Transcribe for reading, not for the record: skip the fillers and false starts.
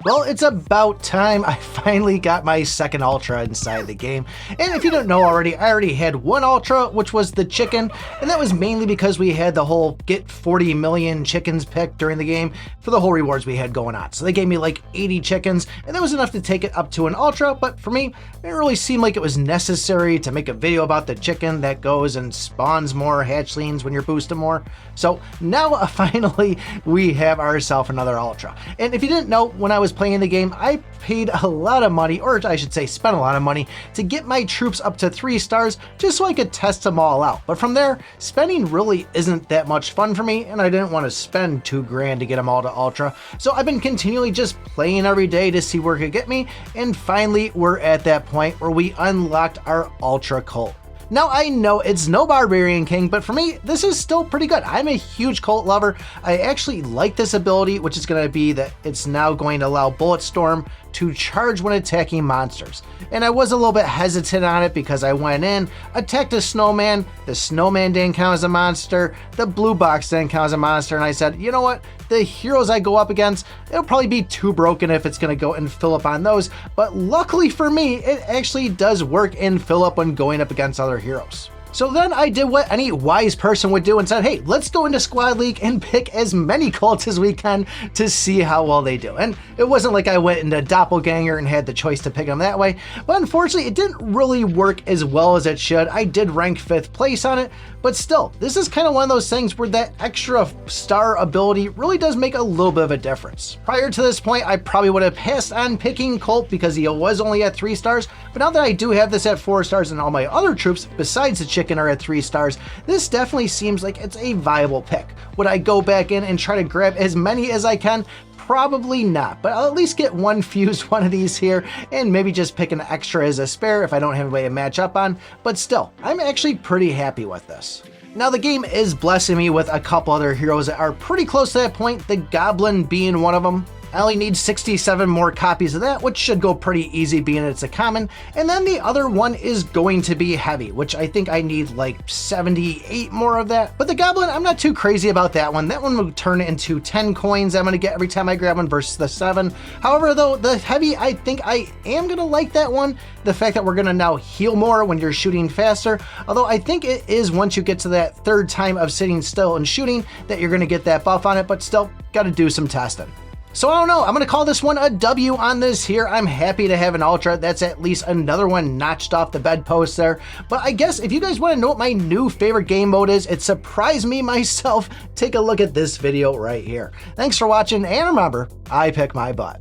Well, it's about time. I finally got my second Ultra inside the game. And if you don't know already, I already had one Ultra, which was the chicken. And that was mainly because we had the whole get 40 million chickens picked during the game for the whole rewards we had going on. So they gave me like 80 chickens, and that was enough to take it up to an Ultra. But for me, it didn't really seem like it was necessary to make a video about the chicken that goes and spawns more hatchlings when you're boosting more. So now finally we have ourselves another Ultra. And if you didn't know, when I was playing the game, I paid a lot of money, or I should say spent a lot of money, to get my troops up to 3 stars just so I could test them all out. But from there, spending really isn't that much fun for me, and I didn't want to spend $2 grand to get them all to Ultra. So I've been continually just playing every day to see where it could get me, and finally we're at that point where we unlocked our Ultra cult. Now, I know it's no Barbarian King, but for me, this is still pretty good. I'm a huge cult lover. I actually like this ability, which is going to be that it's now going to allow Bulletstorm to charge when attacking monsters. And I was a little bit hesitant on it because I went in, attacked a snowman, the snowman didn't count as a monster, the blue box didn't count as a monster, and I said, you know what? The heroes I go up against, it'll probably be too broken if it's going to go and fill up on those, but luckily for me, it actually does work and fill up when going up against other heroes. So then I did what any wise person would do and said, hey, let's go into Squad League and pick as many cults as we can to see how well they do. And it wasn't like I went into Doppelganger and had the choice to pick them that way, but unfortunately it didn't really work as well as it should. I did rank 5th place on it, but still, this is kind of one of those things where that extra star ability really does make a little bit of a difference. Prior to this point, I probably would have passed on picking Colt because he was only at 3 stars, but now that I do have this at 4 stars and all my other troops besides the chicken are at 3 stars, this definitely seems like it's a viable pick. Would I go back in and try to grab as many as I can? Probably not, but I'll at least get one fused one of these here and maybe just pick an extra as a spare if I don't have a way to match up on, but still, I'm actually pretty happy with this. Now the game is blessing me with a couple other heroes that are pretty close to that point, the Goblin being one of them. I only need 67 more copies of that, which should go pretty easy being it's a common. And then the other one is going to be Heavy, which I think I need like 78 more of that. But the Goblin, I'm not too crazy about that one. That one will turn into 10 coins I'm going to get every time I grab one versus the 7. However, though, the Heavy, I think I am going to like that one. The fact that we're going to now heal more when you're shooting faster. Although I think it is once you get to that 3rd time of sitting still and shooting that you're going to get that buff on it, but still got to do some testing. So I don't know, I'm going to call this one a W on this here. I'm happy to have an Ultra. That's at least another one notched off the bedpost there. But I guess if you guys want to know what my new favorite game mode is, it surprised me myself, take a look at this video right here. Thanks for watching, and remember, I pick my butt.